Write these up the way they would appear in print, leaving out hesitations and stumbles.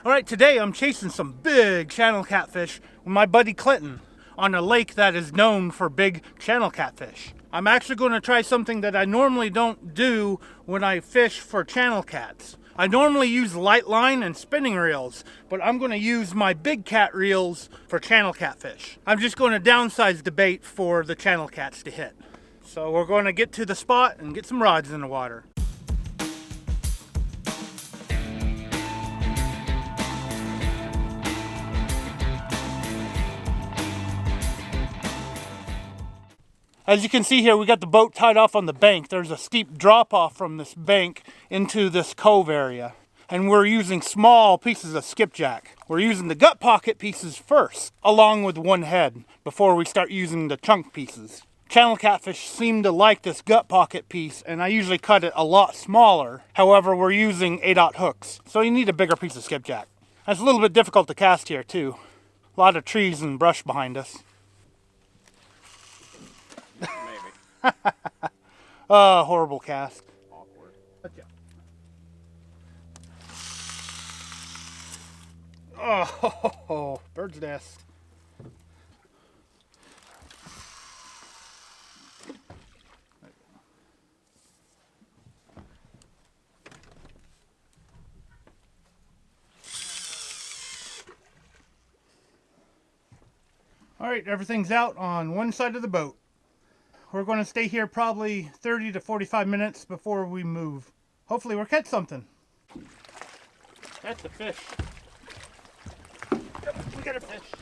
Alright, today I'm chasing some big channel catfish with my buddy Clinton on a lake that is known for big channel catfish. I'm actually going to try something that I normally don't do when I fish for channel cats. I normally use light line and spinning reels, but I'm going to use my big cat reels for channel catfish. I'm just going to downsize the bait for the channel cats to hit. So we're going to get to the spot and get some rods in the water. As you can see here, we got the boat tied off on the bank. There's a steep drop off from this bank into this cove area. And we're using small pieces of skipjack. We're using the gut pocket pieces first, along with one head, before we start using the chunk pieces. Channel catfish seem to like this gut pocket piece, and I usually cut it a lot smaller. However, we're using 8/0 hooks, so you need a bigger piece of skipjack. It's a little bit difficult to cast here too. A lot of trees and brush behind us. Horrible cast. Awkward. Oh, bird's nest. All right, everything's out on one side of the boat. We're going to stay here probably 30 to 45 minutes before we move. Hopefully we'll catch something. That's a fish. Yep, we got a fish.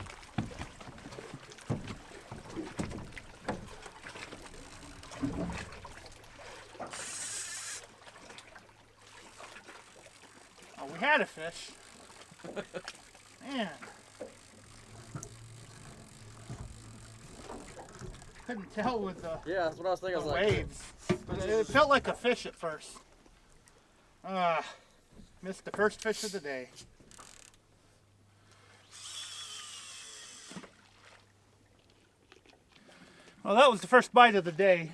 Oh, we had a fish. Man. Couldn't tell with the, that's what I was thinking. I was waves. It felt like a fish at first. Missed the first fish of the day. Well, that was the first bite of the day.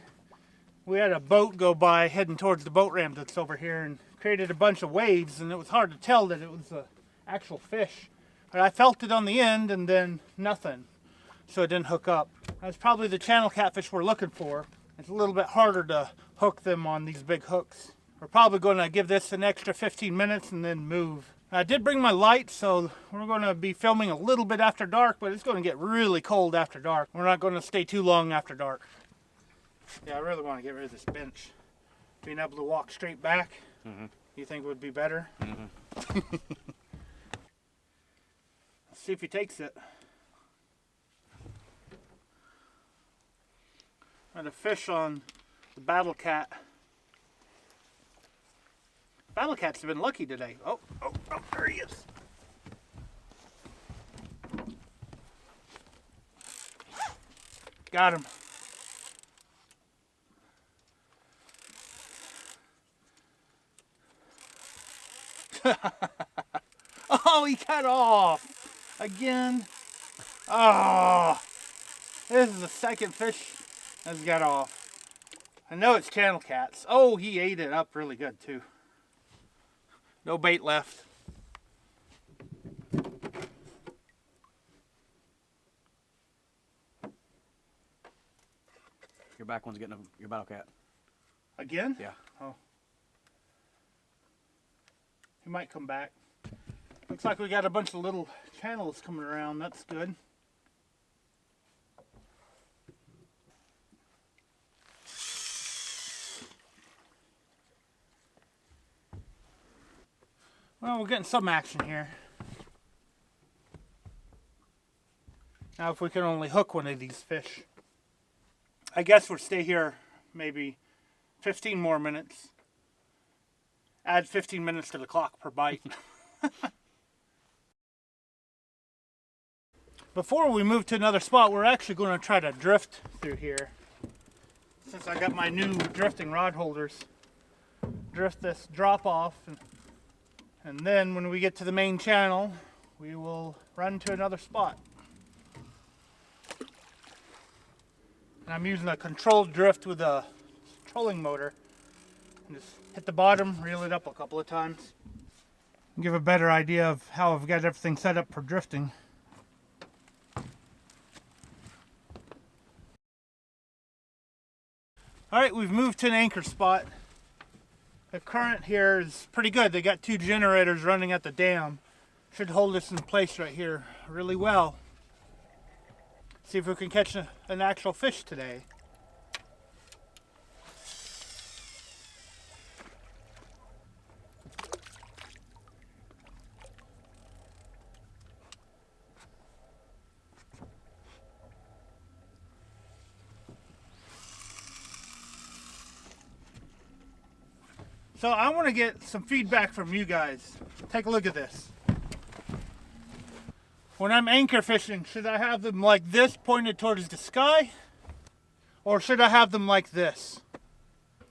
We had a boat go by heading towards the boat ramp that's over here and created a bunch of waves, and it was hard to tell that it was an actual fish. But I felt it on the end and then nothing, so it didn't hook up. That's probably the channel catfish we're looking for. It's a little bit harder to hook them on these big hooks. We're probably going to give this an extra 15 minutes and then move. I did bring my light, so we're going to be filming a little bit after dark, but it's going to get really cold after dark. We're not going to stay too long after dark. Yeah, I really want to get rid of this bench. Being able to walk straight back, you think would be better? Let's see if he takes it. And a fish on the battle cat. Battle cats have been lucky today. Oh, there he is. Got him. Oh, he cut off again. Oh, this is the second fish that's got off. I know it's channel cats. Oh, he ate it up really good too. No bait left. Your back one's getting your battle cat. Again? Yeah. Oh. He might come back. Looks like we got a bunch of little channels coming around. That's good. Well, we're getting some action here. Now if we can only hook one of these fish. I guess we'll stay here maybe 15 more minutes. Add 15 minutes to the clock per bite. Before we move to another spot, we're actually going to try to drift through here. Since I got my new drifting rod holders. Drift this drop off, and then when we get to the main channel, we will run to another spot. And I'm using a controlled drift with a trolling motor. And just hit the bottom, reel it up a couple of times. give a better idea of how I've got everything set up for drifting. Alright, we've moved to an anchor spot. The current here is pretty good. They got 2 generators running at the dam. Should hold us in place right here really well. See if we can catch an actual fish today. So I want to get some feedback from you guys. Take a look at this. When I'm anchor fishing, should I have them like this pointed towards the sky? Or should I have them like this?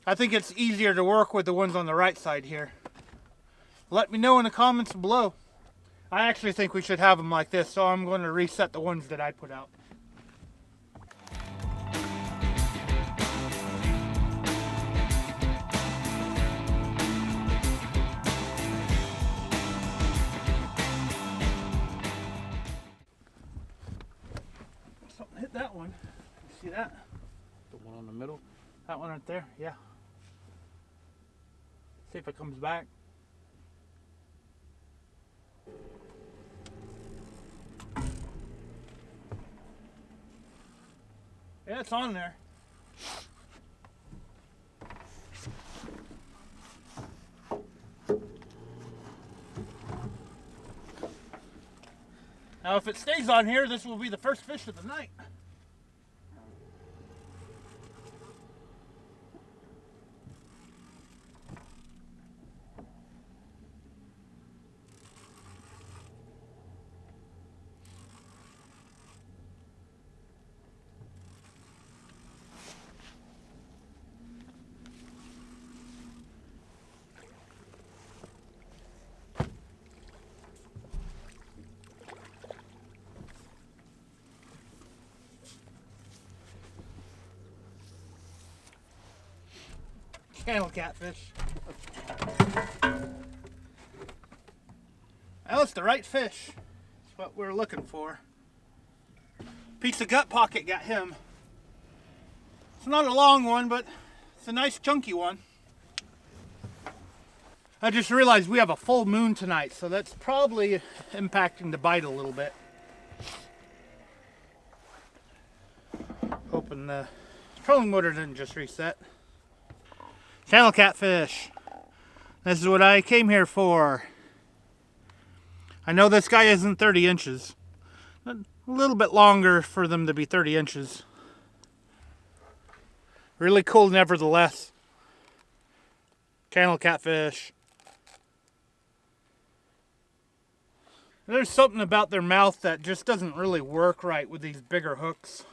I think it's easier to work with the ones on the right side here. Let me know in the comments below. I actually think we should have them like this, so I'm going to reset the ones that I put out. Something hit that one. You see that? The one on the middle. That one right there? Yeah. See if it comes back. Yeah, it's on there. Now if it stays on here, this will be the first fish of the night. Channel Catfish. Well, it's the right fish. That's what we're looking for. Piece of gut pocket got him. It's not a long one, but it's a nice chunky one. I just realized we have a full moon tonight, so that's probably impacting the bite a little bit. Hoping the trolling motor didn't just reset. Channel Catfish. This is what I came here for. I know this guy isn't 30 inches. A little bit longer for them to be 30 inches. Really cool nevertheless. Channel Catfish. There's something about their mouth that just doesn't really work right with these bigger hooks.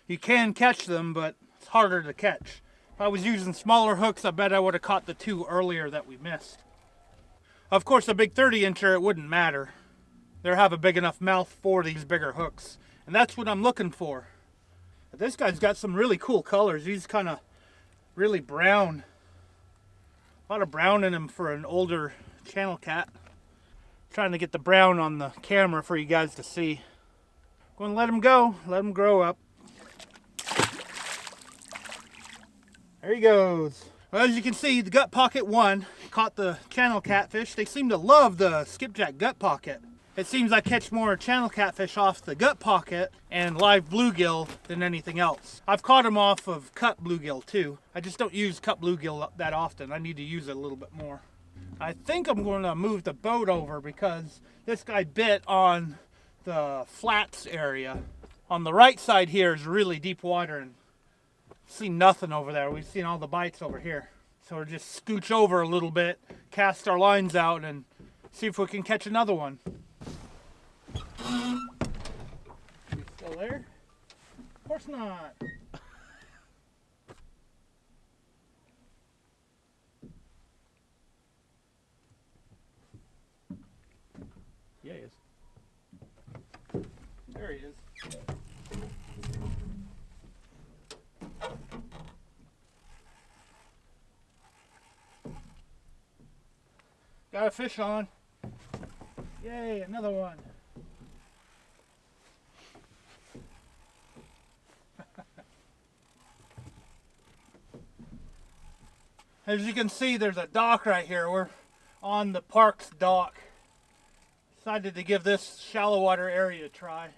You can catch them, but it's harder to catch. If I was using smaller hooks, I bet I would have caught the 2 earlier that we missed. Of course, a big 30-incher, it wouldn't matter. They have a big enough mouth for these bigger hooks. And that's what I'm looking for. But this guy's got some really cool colors. He's kind of really brown. A lot of brown in him for an older channel cat. Trying to get the brown on the camera for you guys to see. Going to let him go. Let him grow up. There he goes. Well, as you can see, the gut pocket won. Caught the channel catfish. They seem to love the skipjack gut pocket. It seems I catch more channel catfish off the gut pocket and live bluegill than anything else. I've caught them off of cut bluegill too. I just don't use cut bluegill that often. I need to use it a little bit more. I think I'm going to move the boat over because this guy bit on the flats area. On the right side here is really deep water and see nothing over there. We've seen all the bites over here. So we'll just scooch over a little bit, cast our lines out, and see if we can catch another one. Still there? Of course not. Yeah, he is. There he is. Got a fish on. Yay, another one. As you can see, there's a dock right here. We're on the park's dock. Decided to give this shallow water area a try.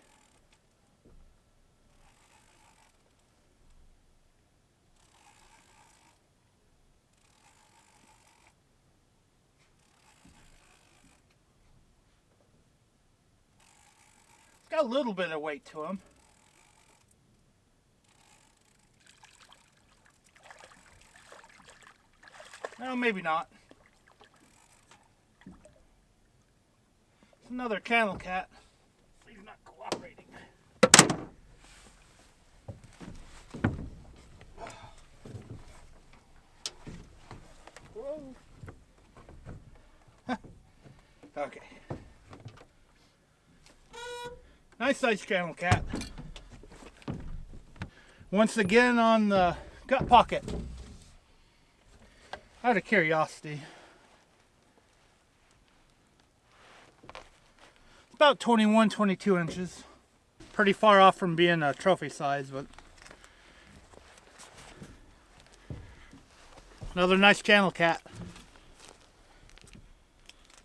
It's got a little bit of weight to him. No, maybe not. It's another channel cat. He's not cooperating. Whoa. Okay. Nice sized channel cat. Once again on the gut pocket. Out of curiosity. About 21, 22 inches. Pretty far off from being a trophy size, but another nice channel cat.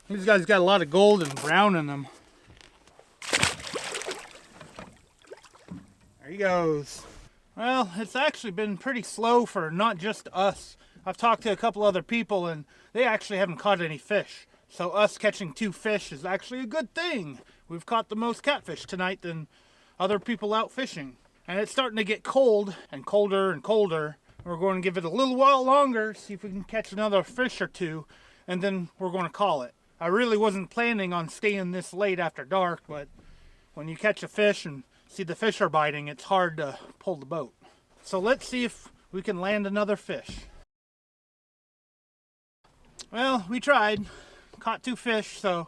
These guys got a lot of gold and brown in them. There he goes. Well, it's actually been pretty slow for not just us. I've talked to a couple other people and they actually haven't caught any fish. So us catching 2 fish is actually a good thing. We've caught the most catfish tonight than other people out fishing. And it's starting to get cold and colder and colder. We're going to give it a little while longer, see if we can catch another fish or 2, and then we're going to call it. I really wasn't planning on staying this late after dark, but when you catch a fish and see the fish are biting, it's hard to pull the boat. So let's see if we can land another fish. Well, we tried. Caught 2 fish, so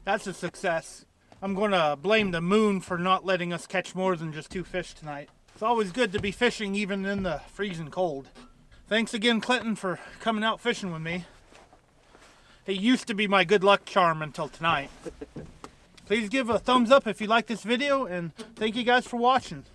that's a success. I'm going to blame the moon for not letting us catch more than just 2 fish tonight. It's always good to be fishing even in the freezing cold. Thanks again, Clinton, for coming out fishing with me. He used to be my good luck charm until tonight. Please give a thumbs up if you like this video, and thank you guys for watching.